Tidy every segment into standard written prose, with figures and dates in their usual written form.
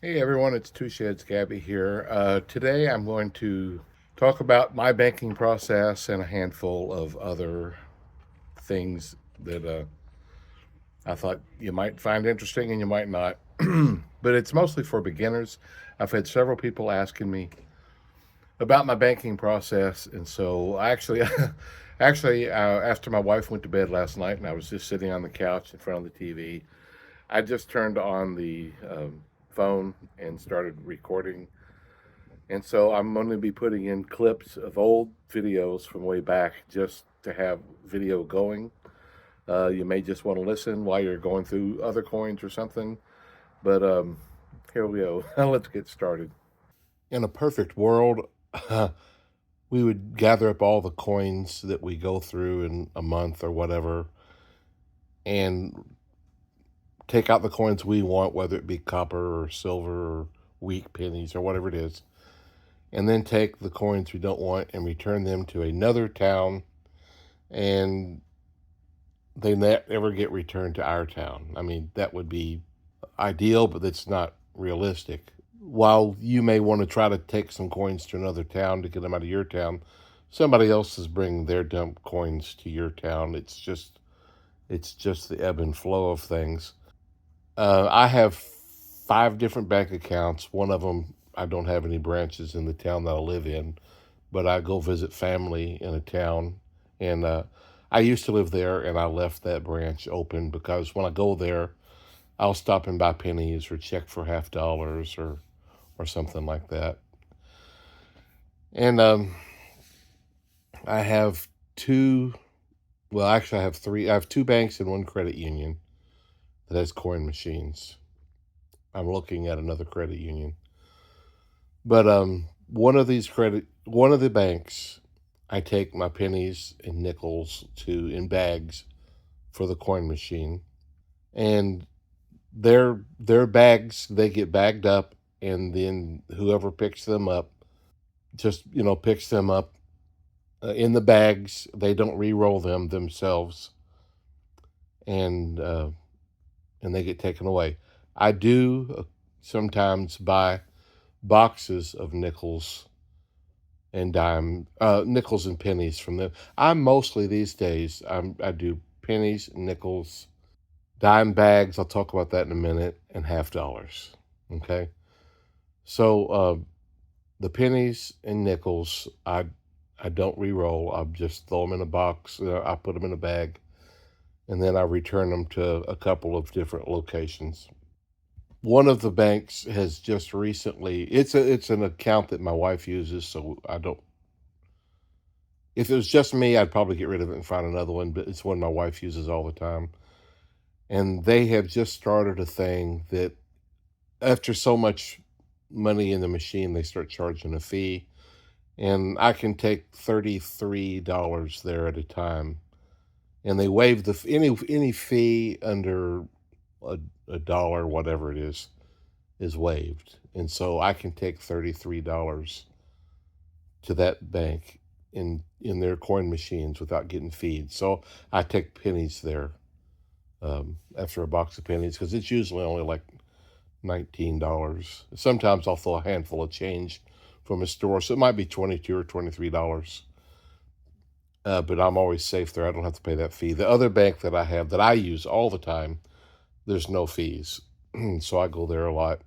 Hey everyone, it's Two Sheds Gabby here. Today I'm going to talk about my banking process and a handful of other things that I thought you might find interesting and you might not. But it's mostly for beginners. I've had several people asking me about my banking process, and so I actually, after my wife went to bed last night, and I was just sitting on the couch in front of the TV, I just turned on the phone and started recording. And so I'm going to be putting in clips of old videos from way back just to have video going. You may just want to listen while you're going through other coins or something. But here we go. Let's get started. In a perfect world, we would gather up all the coins that we go through in a month or whatever and take out the coins we want, whether it be copper or silver or weak pennies or whatever it is, and then take the coins we don't want and return them to another town, and they never get returned to our town. I mean, that would be ideal, but that's not realistic. While you may want to try to take some coins to another town to get them out of your town, somebody else is bringing their dump coins to your town. It's just the ebb and flow of things. I have five different bank accounts. One of them, I don't have any branches in the town that I live in, but I go visit family in a town. And I used to live there, and I left that branch open because when I go there, I'll stop and buy pennies or check for $50 or something like that. And I have two. Well, actually, I have three. I have two banks and one credit union that has coin machines. I'm looking at another credit union. But one of the banks, I take my pennies and nickels to in bags for the coin machine, and their bags they get bagged up, and then whoever picks them up just picks them up in the bags. They don't re-roll them themselves, and uh, and they get taken away. I do sometimes buy boxes of nickels and pennies from them. I'm mostly these days. I do pennies, nickels, dime bags. I'll talk about that in a minute, and $50. Okay, so the pennies and nickels, I don't re-roll. I just throw them in a box. I put them in a bag, and then I return them to a couple of different locations. One of the banks has just recently. It's an account that my wife uses, so I don't. If it was just me, I'd probably get rid of it and find another one, but it's one my wife uses all the time. And they have just started a thing that after so much money in the machine, they start charging a fee. And I can take $33 there at a time. And they waive any fee under a, a dollar, whatever it is waived. And so I can take $33 to that bank in their coin machines without getting feed. So I take pennies there after a box of pennies because it's usually only like $19. Sometimes I'll throw a handful of change from a store, so it might be 22 or $23. But I'm always safe there. I don't have to pay that fee. The other bank that I have that I use all the time, there's no fees, so I go there a lot.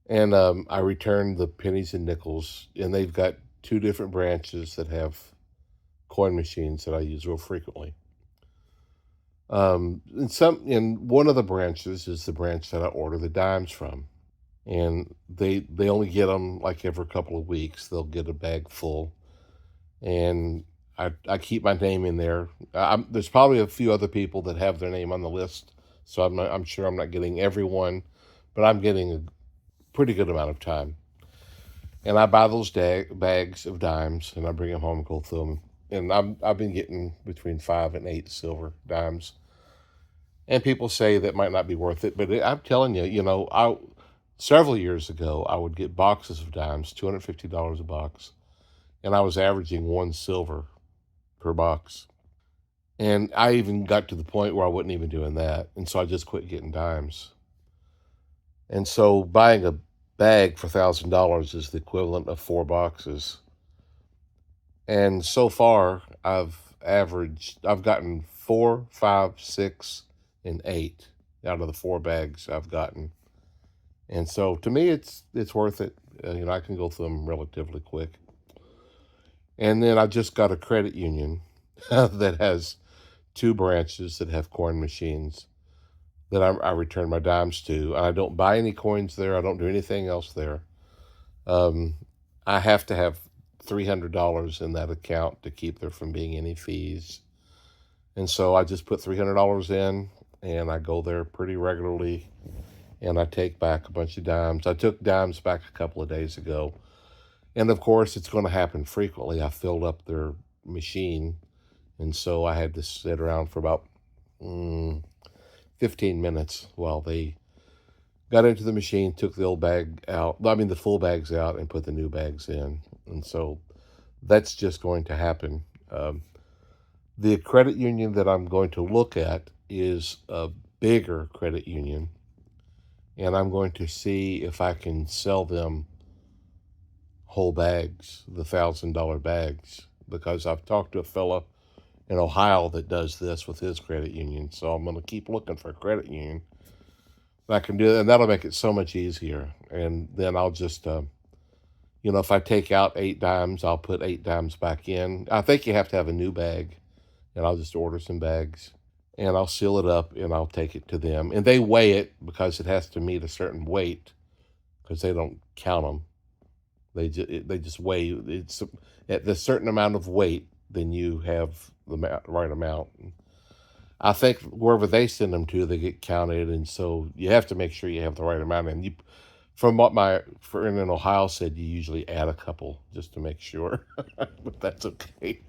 And I return the pennies and nickels, and they've got two different branches that have coin machines that I use real frequently. In one of the branches is the branch that I order the dimes from, and they only get them like every couple of weeks. They'll get a bag full, and I keep my name in there. There's probably a few other people that have their name on the list, so I'm sure I'm not getting everyone, but I'm getting a pretty good amount of time. And I buy those bags of dimes, and I bring them home and go through them. And I've been getting between 5 and 8 silver dimes. And people say that might not be worth it, but I'm telling you, I several years ago I would get boxes of dimes, $250 a box, and I was averaging one silver per box. And I even got to the point where I wasn't even doing that, and so I just quit getting dimes. And so buying bag for $1,000 is the equivalent of 4 boxes. And so far, I've gotten 4, 5, 6, and 8 out of the 4 bags I've gotten. And so to me, it's worth it. I can go through them relatively quick. And then I just got a credit union that has 2 branches that have coin machines that I return my dimes to. I don't buy any coins there. I don't do anything else there. Um, I have to have $300 in that account to keep there from being any fees. And so I just put $300 in, and I go there pretty regularly, and I take back a bunch of dimes. I took dimes back a couple of days ago. And of course, it's going to happen frequently. I filled up their machine, and so I had to sit around for about 15 minutes while they got into the machine, took the old bag out, I mean, the full bags out, and put the new bags in. And so that's just going to happen. The credit union that I'm going to look at is a bigger credit union, and I'm going to see if I can sell them whole bags, the $1,000 bags, because I've talked to a fella in Ohio that does this with his credit union. So I'm going to keep looking for a credit union that I can do, and that'll make it so much easier. And then I'll just, if I take out 8 dimes, I'll put 8 dimes back in. I think you have to have a new bag, and I'll just order some bags, and I'll seal it up, and I'll take it to them. And they weigh it because it has to meet a certain weight, because they don't count them. They just weigh it's at the certain amount of weight, then you have the right amount. I think wherever they send them to, they get counted, and so you have to make sure you have the right amount. And from what my friend in Ohio said, you usually add a couple just to make sure, but that's okay.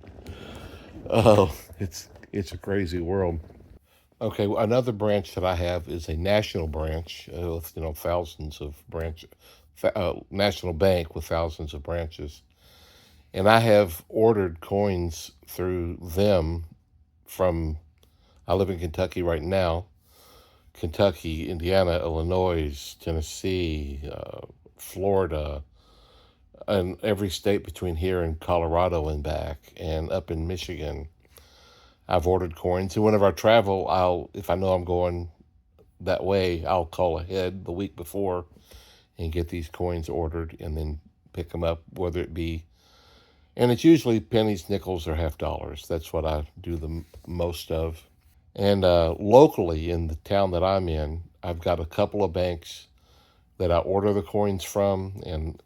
Oh, it's a crazy world. Okay, well, another branch that I have is a national branch with thousands of branches, national bank with thousands of branches, and I have ordered coins through them from. I live in Kentucky right now. Kentucky, Indiana, Illinois, Tennessee, Florida, and every state between here and Colorado and back, and up in Michigan. I've ordered coins, and whenever I travel, if I know I'm going that way, I'll call ahead the week before and get these coins ordered, and then pick them up, whether it be, and it's usually pennies, nickels, or half dollars. That's what I do the most of. And locally in the town that I'm in, I've got a couple of banks that I order the coins from, and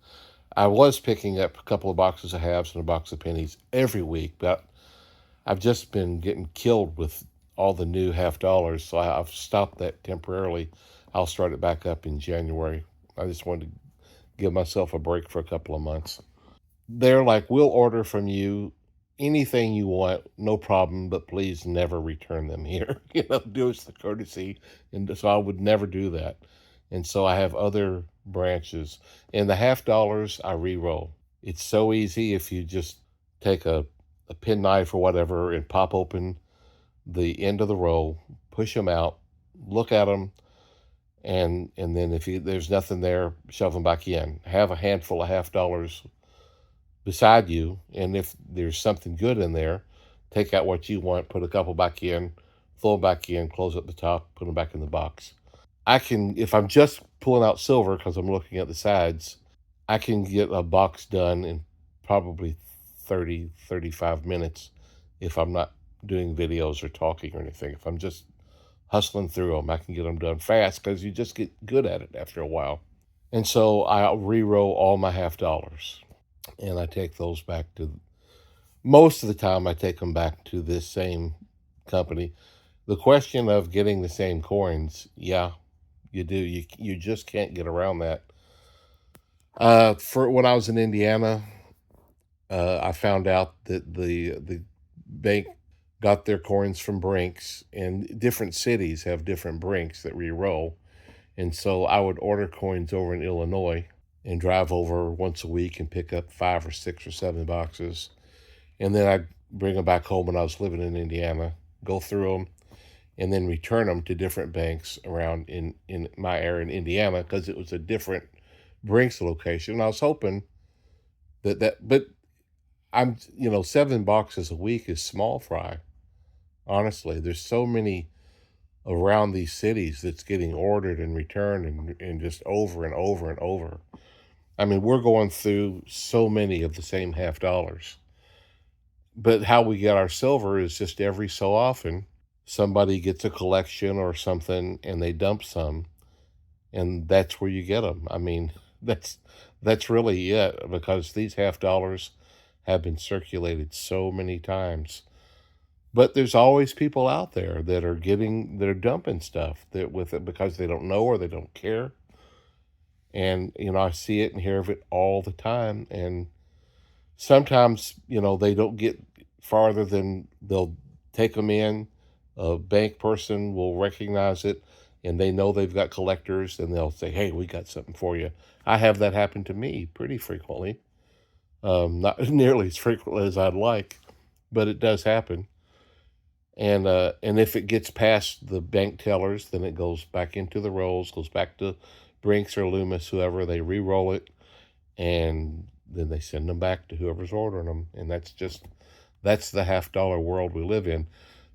I was picking up a couple of boxes of halves and a box of pennies every week, but I've just been getting killed with all the new half dollars, so I've stopped that temporarily. I'll start it back up in January. I just wanted to give myself a break for a couple of months. They're like, we'll order from you anything you want, no problem, but please never return them here. Do us the courtesy. And so I would never do that. And so I have other branches. And the half dollars I re-roll. It's so easy if you just take a penknife or whatever and pop open the end of the roll, push them out, look at them, and then if there's nothing there, shove them back in. Have a handful of half dollars beside you, and if there's something good in there, take out what you want, put a couple back in, throw them back in, close at the top, put them back in the box. I can, if I'm just pulling out silver because I'm looking at the sides, I can get a box done in probably 30, 35 minutes if I'm not doing videos or talking or anything. If I'm just hustling through them, I can get them done fast because you just get good at it after a while. And so I'll re-roll all my half dollars, and I take those back to, most of the time I take them back to this same company. The question of getting the same coins, yeah, you do. You just can't get around that. For when I was in Indiana, I found out that the bank got their coins from Brinks, and different cities have different Brinks that re-roll. And so I would order coins over in Illinois and drive over once a week and pick up 5 or 6 or 7 boxes. And then I'd bring them back home when I was living in Indiana, go through them, and then return them to different banks around in my area in Indiana because it was a different Brinks location. I was hoping but $7 a week is small fry. Honestly, there's so many around these cities that's getting ordered and returned and just over and over and over. I mean, we're going through so many of the same half dollars. But how we get our silver is just every so often somebody gets a collection or something and they dump some, and that's where you get them. I mean, that's really it, because these half dollars have been circulated so many times. But there's always people out there that are dumping stuff that with it because they don't know or they don't care. And I see it and hear of it all the time. And sometimes, they don't get farther than they'll take them in. A bank person will recognize it and they know they've got collectors and they'll say, "Hey, we got something for you." I have that happen to me pretty frequently. Not nearly as frequently as I'd like, but it does happen. And if it gets past the bank tellers, then it goes back into the rolls, goes back to Brinks or Loomis, whoever. They re-roll it, and then they send them back to whoever's ordering them. And that's the half dollar world we live in.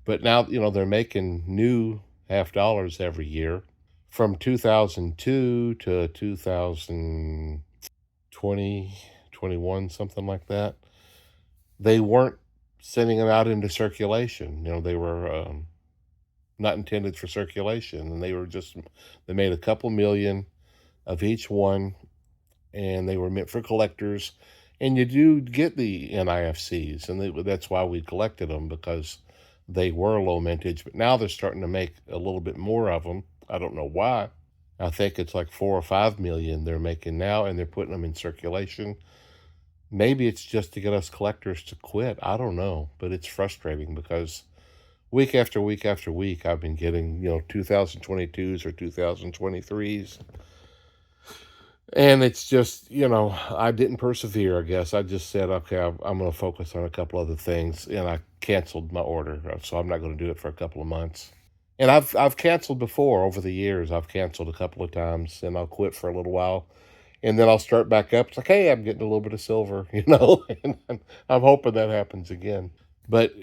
But now, they're making new half dollars every year from 2002 to 2020, 21, something like that. They weren't sending them out into circulation. They were not intended for circulation, and they made a couple million of each one, and they were meant for collectors. And you do get the NIFCs, and that's why we collected them, because they were low mintage. But now they're starting to make a little bit more of them. I don't know why. I think it's like 4 or 5 million they're making now, and they're putting them in circulation. Maybe it's just to get us collectors to quit. I don't know, but it's frustrating because week after week after week, I've been getting, 2022s or 2023s. And it's just, I didn't persevere, I guess. I just said, okay, I'm going to focus on a couple other things. And I canceled my order. So I'm not going to do it for a couple of months. And I've canceled before over the years. I've canceled a couple of times and I'll quit for a little while. And then I'll start back up. It's like, hey, I'm getting a little bit of silver, and I'm hoping that happens again. But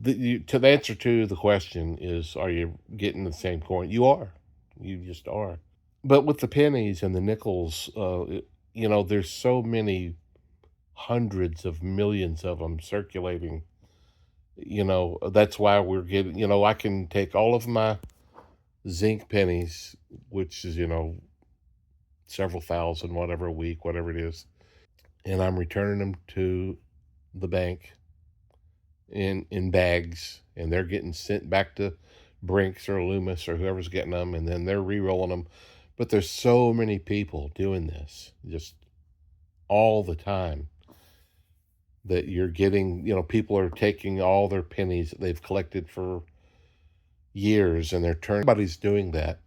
to the answer to the question is, are you getting the same coin? You are. You just are. But with the pennies and the nickels, there's so many hundreds of millions of them circulating. That's why we're getting, I can take all of my zinc pennies, which is, several thousand, whatever a week, whatever it is, and I'm returning them to the bank in bags, and they're getting sent back to Brinks or Loomis or whoever's getting them, and then they're re-rolling them. But there's so many people doing this just all the time that you're getting, people are taking all their pennies that they've collected for years and they're turning. Everybody's doing that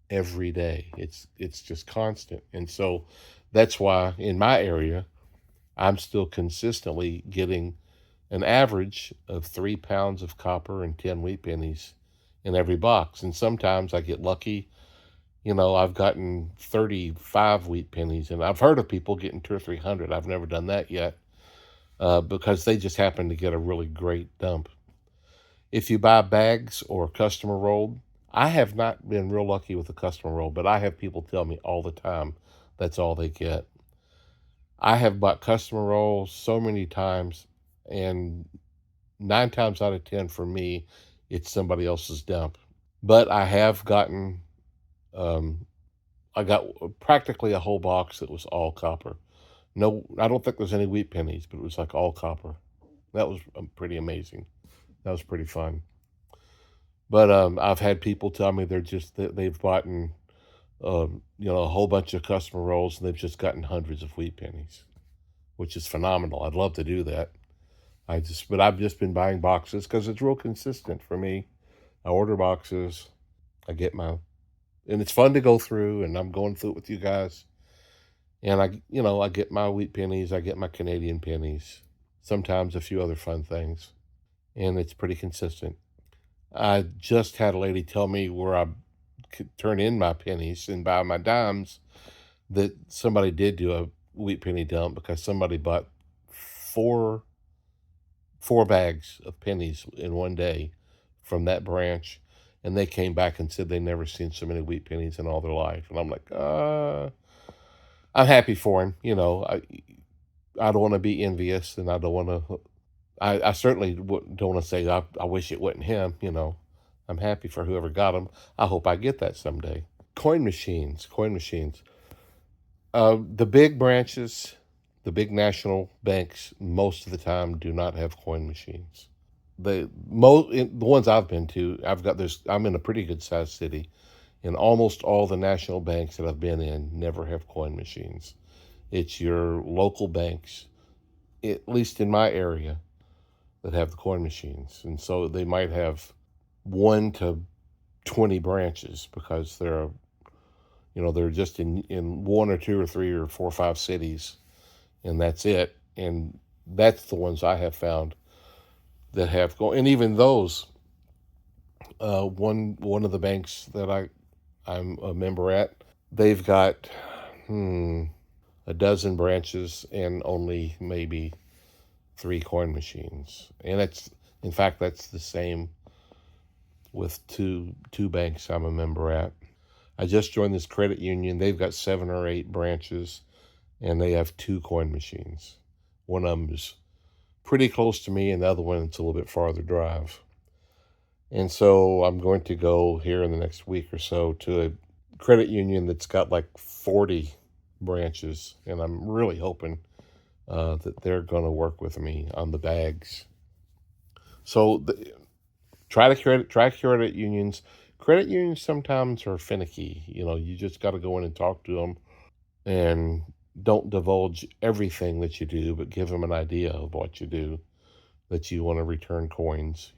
every day. It's just constant. And so that's why in my area, I'm still consistently getting an average of 3 pounds of copper and 10 wheat pennies in every box. And sometimes I get lucky. I've gotten 35 wheat pennies, and I've heard of people getting 200 or 300. I've never done that yet, because they just happen to get a really great dump. If you buy bags or customer rolled, I have not been real lucky with the customer roll, but I have people tell me all the time that's all they get. I have bought customer rolls so many times, and 9 times out of 10 for me, it's somebody else's dump. But um, I got practically a whole box that was all copper. No, I don't think there's any wheat pennies, but it was like all copper. That was pretty amazing. That was pretty fun. But I've had people tell me they've bought a whole bunch of customer rolls and they've just gotten hundreds of wheat pennies, which is phenomenal. I'd love to do that. But I've just been buying boxes because it's real consistent for me. I order boxes. I get and it's fun to go through, and I'm going through it with you guys. And I get my wheat pennies. I get my Canadian pennies. Sometimes a few other fun things, and it's pretty consistent. I just had a lady tell me where I could turn in my pennies and buy my dimes. that somebody did do a wheat penny dump because somebody bought four four bags of pennies in one day from that branch, and they came back and said they never seen so many wheat pennies in all their life. And I'm like, I'm happy for him. I don't want to be envious, and I don't want to. I certainly don't want to say I wish it wasn't him. I'm happy for whoever got them. I hope I get that someday. Coin machines. The big branches, the big national banks, most of the time do not have coin machines. The ones I've been to, I'm in a pretty good sized city, and almost all the national banks that I've been in never have coin machines. It's your local banks, at least in my area, that have the coin machines, and so they might have 1 to 20 branches because they're just in one or two or three or four or five cities, and that's it. And that's the ones I have found that have go. And even those, one of the banks that I'm a member at, they've got a dozen branches and only maybe 3 coin machines. And in fact, that's the same with two banks I'm a member at. I just joined this credit union. They've got 7 or 8 branches, and they have 2 coin machines. One of them is pretty close to me, and the other one it's a little bit farther drive. And so I'm going to go here in the next week or so to a credit union that's got like 40 branches, and I'm really hoping that they're going to work with me on the bags. So try credit unions. Credit unions sometimes are finicky. You just got to go in and talk to them, and don't divulge everything that you do, but give them an idea of what you do, that you want to return coins.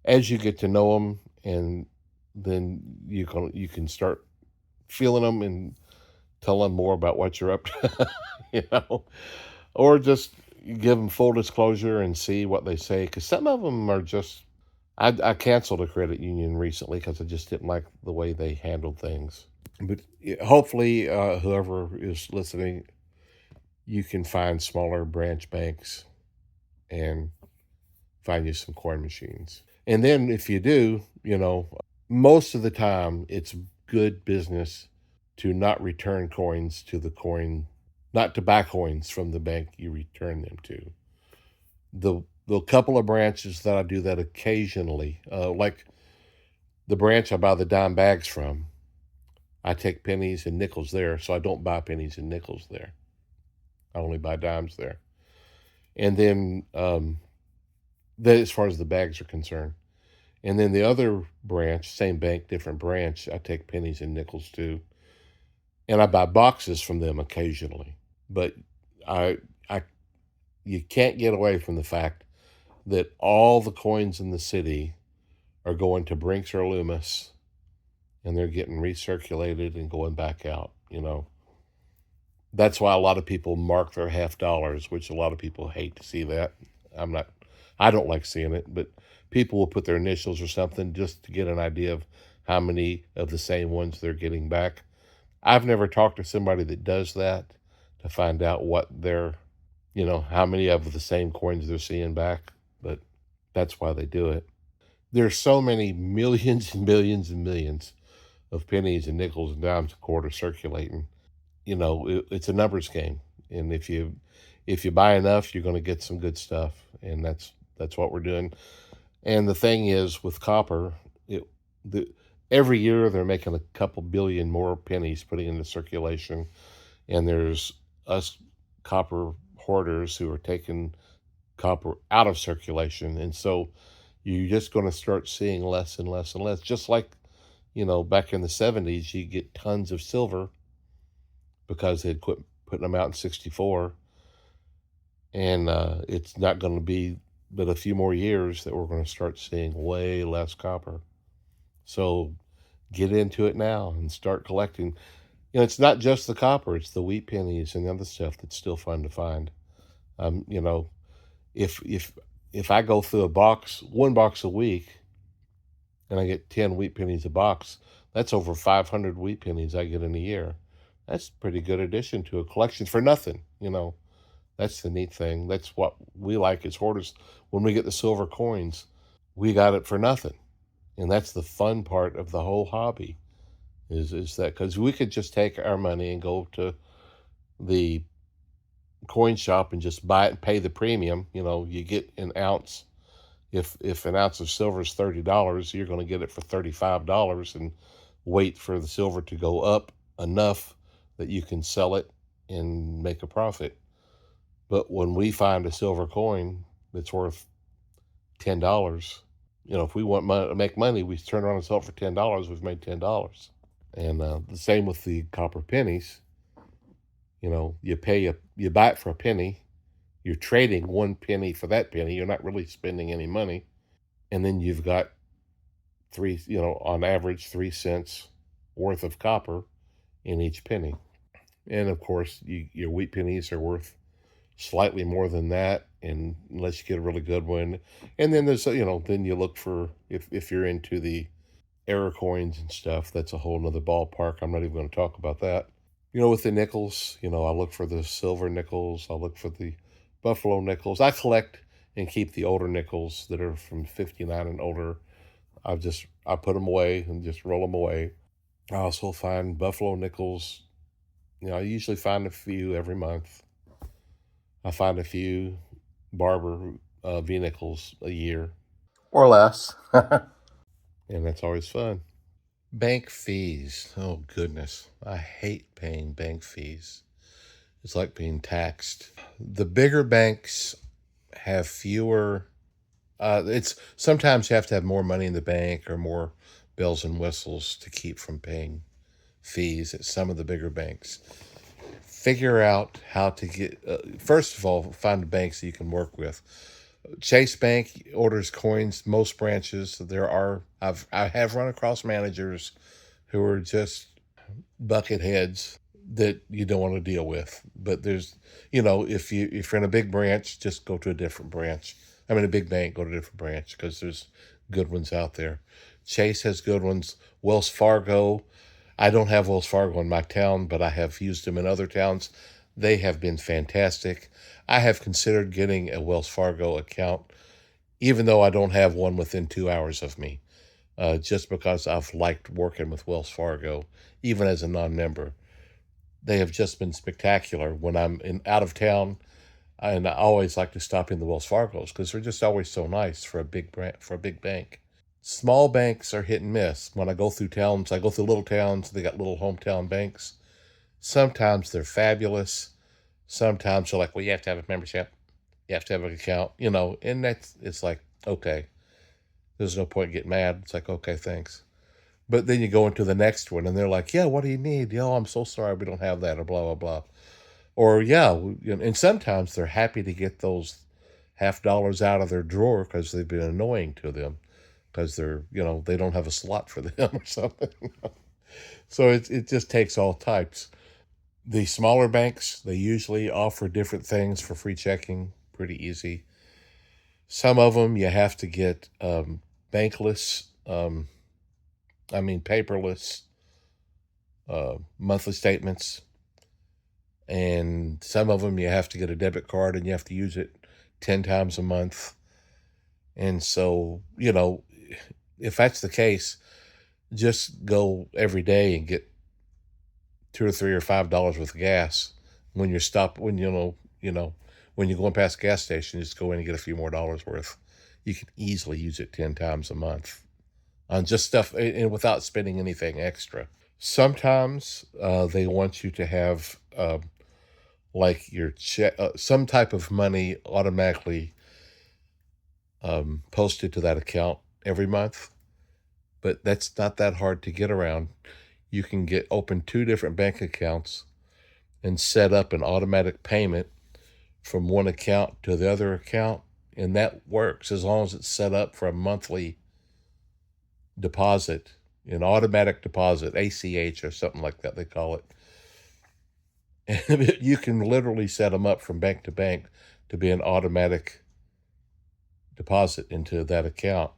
As you get to know them, and then you can start feeling them and tell them more about what you're up to, you know, or just give them full disclosure and see what they say. Because some of them are just. I canceled a credit union recently because I just didn't like the way they handled things. But hopefully, whoever is listening, you can find smaller branch banks and find you some coin machines. And then if you do, most of the time it's good business to not return coins to the coin, not to buy coins from the bank you return them to. The couple of branches that I do that occasionally, like the branch I buy the dime bags from, I take pennies and nickels there, so I don't buy pennies and nickels there. I only buy dimes there. And then that, as far as the bags are concerned. And then the other branch, same bank, different branch, I take pennies and nickels to, and I buy boxes from them occasionally. But I, I, you can't get away from the fact that all the coins in the city are going to Brinks or Loomis, and they're getting recirculated and going back out. That's why a lot of people mark their $50, which a lot of people hate to see that. I'm not, I don't like seeing it, but people will put their initials or something just to get an idea of how many of the same ones they're getting back. I've never talked to somebody that does that to find out how many of the same coins they're seeing back, but that's why they do it. There's so many millions and millions and millions of pennies and nickels and dimes a quarter circulating. It's a numbers game, and if you buy enough, you're going to get some good stuff, and that's what we're doing. And the thing is, with copper, the every year they're making a couple billion more pennies putting into circulation, and there's us copper hoarders who are taking copper out of circulation, and so you're just going to start seeing less and less and less. Just like back in the '70s, you get tons of silver because they'd quit putting them out in '64, and it's not going to be but a few more years that we're going to start seeing way less copper. So get into it now and start collecting. It's not just the copper; it's the wheat pennies and the other stuff that's still fun to find. Um, you know, if I go through one box a week, and I get 10 wheat pennies a box, that's over 500 wheat pennies I get in a year. That's a pretty good addition to a collection for nothing, you know. That's the neat thing. That's what we like as hoarders. When we get the silver coins, we got it for nothing. And that's the fun part of the whole hobby is that because we could just take our money and go to the coin shop and just buy it and pay the premium. You know, you get an ounce. If an ounce of silver is $30, you're going to get it for $35 and wait for the silver to go up enough that you can sell it and make a profit. But when we find a silver coin that's worth $10, you know, if we want to make money, we turn around and sell it for $10. We've made $10. And the same with the copper pennies. You know, you buy it for a penny. You're trading one penny for that penny. You're not really spending any money. And then you've got on average 3 cents worth of copper in each penny. And of course, your wheat pennies are worth slightly more than that, and unless you get a really good one. And then then you look for if you're into the error coins and stuff. That's a whole nother ballpark. I'm not even going to talk about that. With the nickels, I look for the silver nickels. I look for the buffalo nickels. I collect and keep the older nickels that are from 59 and older. I put them away and just roll them away. I also find buffalo nickels. I usually find a few every month. I find a few barber V nickels a year or less, and that's always fun. Bank fees. Oh goodness, I hate paying bank fees. It's like being taxed. The bigger banks have fewer. It's sometimes you have to have more money in the bank or more bells and whistles to keep from paying fees at some of the bigger banks. Figure out how to get. First of all, find banks that you can work with. Chase Bank orders coins. Most branches I have run across managers who are just bucket heads that you don't want to deal with. But there's, if you're in a big branch, just go to a different branch. I mean, a big bank, go to a different branch because there's good ones out there. Chase has good ones. Wells Fargo. I don't have Wells Fargo in my town, but I have used them in other towns. They have been fantastic. I have considered getting a Wells Fargo account, even though I don't have one within 2 hours of me, just because I've liked working with Wells Fargo, even as a non-member. They have just been spectacular when I'm out of town, and I always like to stop in the Wells Fargos because they're just always so nice for a big bank. Small banks are hit and miss. When I go through towns, I go through little towns. They got little hometown banks. Sometimes they're fabulous. Sometimes they're like, well, you have to have a membership. You have to have an account, and it's like, okay, there's no point getting mad. It's like, okay, thanks. But then you go into the next one and they're like, yeah, what do you need? I'm so sorry we don't have that, or blah, blah, blah. Or, yeah, and sometimes they're happy to get those $50 out of their drawer because they've been annoying to them because they don't have a slot for them or something. So it just takes all types. The smaller banks, they usually offer different things for free checking, pretty easy. Some of them you have to get bankless, paperless monthly statements. And some of them you have to get a debit card and you have to use it 10 times a month. And so, if that's the case, just go every day and get $2 or $3 or $5 worth of gas. When you're stopped, when you're going past a gas station, just go in and get a few more dollars worth. You can easily use it 10 times a month on just stuff and without spending anything extra. Sometimes they want you to have like your check, some type of money automatically posted to that account every month, but that's not that hard to get around. You can open two different bank accounts and set up an automatic payment from one account to the other account, and that works as long as it's set up for a monthly deposit, an automatic deposit, ACH or something like that they call it. And you can literally set them up from bank to bank to be an automatic deposit into that account,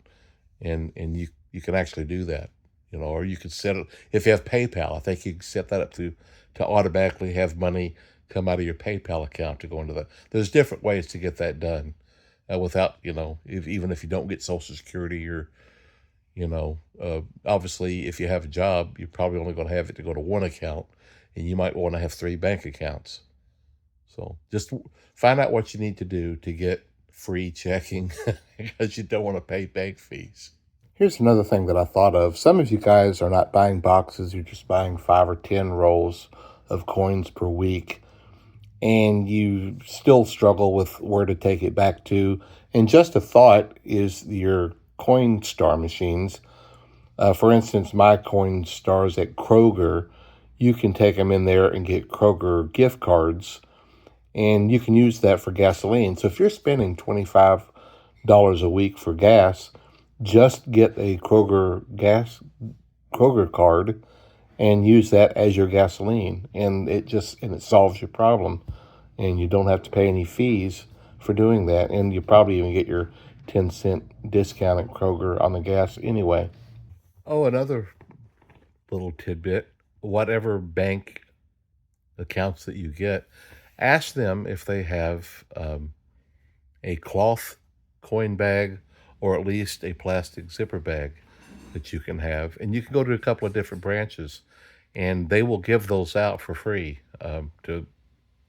and you can actually do that. or you could set it, if you have PayPal, I think you can set that up to automatically have money come out of your PayPal account to go into that. There's different ways to get that done without, even if you don't get Social Security or, obviously if you have a job, you're probably only going to have it to go to one account, and you might want to have three bank accounts. So just find out what you need to do to get free checking because you don't want to pay bank fees. Here's another thing that I thought of. Some of you guys are not buying boxes, you're just buying 5 or 10 rolls of coins per week, and you still struggle with where to take it back to. And just a thought is your coin star machines. For instance, my coin stars at Kroger, you can take them in there and get Kroger gift cards, and you can use that for gasoline. So if you're spending $25 a week for gas, just get a Kroger card and use that as your gasoline, and it solves your problem, and you don't have to pay any fees for doing that, and you probably even get your 10-cent discount at Kroger on the gas anyway. Oh, another little tidbit: whatever bank accounts that you get, ask them if they have a cloth coin bag or at least a plastic zipper bag that you can have. And you can go to a couple of different branches and they will give those out for free to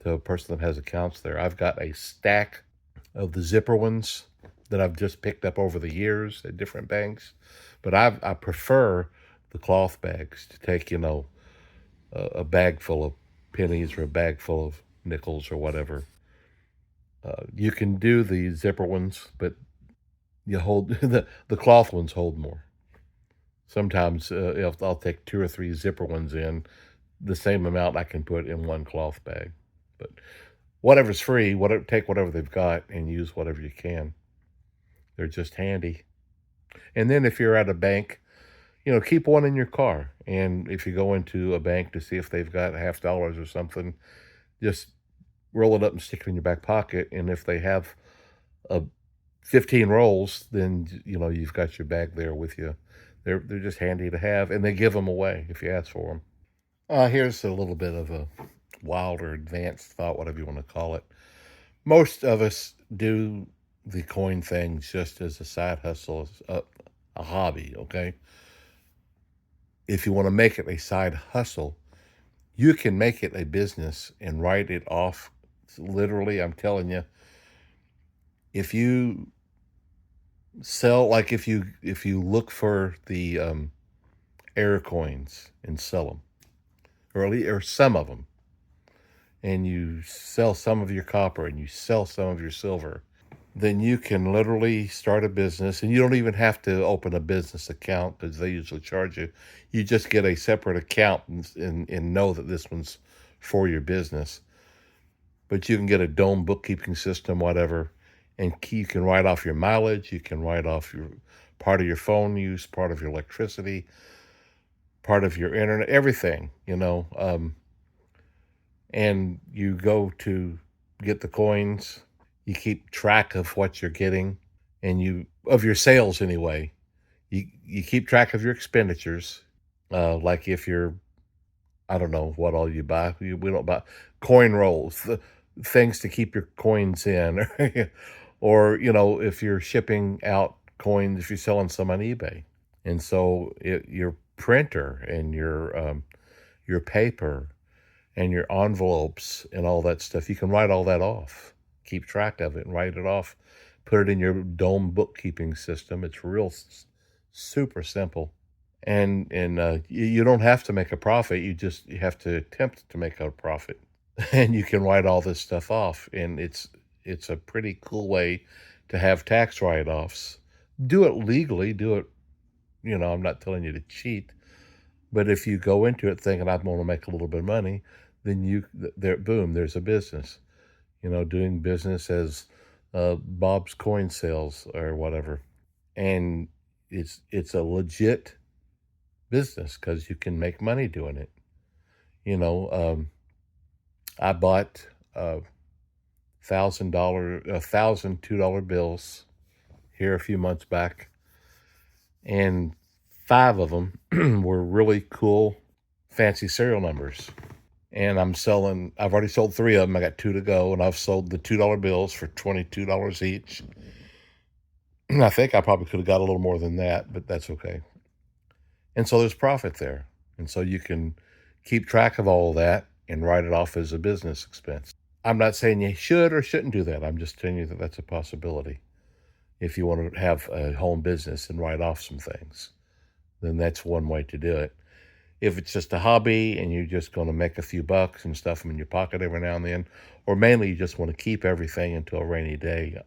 a person that has accounts there. I've got a stack of the zipper ones that I've just picked up over the years at different banks. But I prefer the cloth bags to take, a bag full of pennies or a bag full of nickels or whatever. You can do the zipper ones, but you hold the cloth ones hold more. Sometimes if I'll take 2 or 3 zipper ones in, the same amount I can put in one cloth bag. But whatever's free, take whatever they've got and use whatever you can. They're just handy. And then if you're at a bank, keep one in your car. And if you go into a bank to see if they've got $50 or something, just roll it up and stick it in your back pocket. And if they have a 15 rolls, then you've got your bag there with you. They're just handy to have, and they give them away if you ask for them. Here's a little bit of a wild or advanced thought, whatever you want to call it. Most of us do the coin thing just as a side hustle, as a hobby. Okay, if you want to make it a side hustle, you can make it a business and write it off. Literally, I'm telling you, if you sell, like if you look for the air coins and sell them, or some of them, and you sell some of your copper and you sell some of your silver, then you can literally start a business, and you don't even have to open a business account because they usually charge you. You just get a separate account and know that this one's for your business. But you can get a dome bookkeeping system, whatever, and you can write off your mileage. You can write off your part of your phone use, part of your electricity, part of your internet, everything, and you go to get the coins. You keep track of what you're getting, and of your sales anyway. You keep track of your expenditures. Like if you're, I don't know what all you buy. We don't buy coin rolls, things to keep your coins in, or if you're shipping out coins, if you're selling some on eBay, and so your printer and your paper and your envelopes and all that stuff, you can write all that off. Keep track of it and write it off. Put it in your dome bookkeeping system. It's super simple. And you don't have to make a profit. You have to attempt to make a profit, and you can write all this stuff off. And it's a pretty cool way to have tax write-offs. Do it legally. Do it. I'm not telling you to cheat, but if you go into it thinking I'm going to make a little bit of money, then boom, there's a business. Doing business as Bob's Coin Sales or whatever, and it's a legit business because you can make money doing it. I bought $1,000 $2 bills here a few months back, and 5 of them were really cool, fancy serial numbers. And I've already sold 3 of them. I got 2 to go, and I've sold the $2 bills for $22 each. I think I probably could have got a little more than that, but that's okay. And so there's profit there. And so you can keep track of all of that and write it off as a business expense. I'm not saying you should or shouldn't do that. I'm just telling you that that's a possibility. If you want to have a home business and write off some things, then that's one way to do it. If it's just a hobby and you're just going to make a few bucks and stuff them in your pocket every now and then, or mainly you just want to keep everything until a rainy day,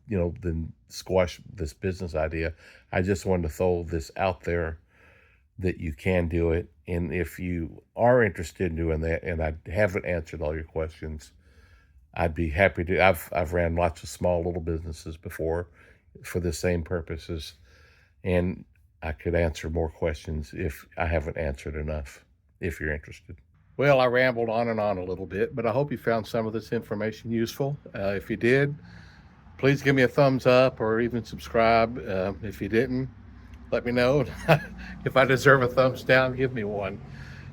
then squash this business idea. I just wanted to throw this out there that you can do it. And if you are interested in doing that, and I haven't answered all your questions, I'd be happy to. I've ran lots of small little businesses before for the same purposes, and I could answer more questions if I haven't answered enough, if you're interested. Well, I rambled on and on a little bit, but I hope you found some of this information useful. If you did, please give me a thumbs up or even subscribe. If you didn't, let me know. If I deserve a thumbs down, give me one.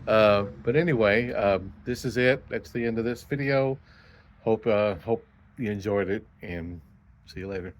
But anyway, this is it. That's the end of this video. Hope you enjoyed it, and see you later.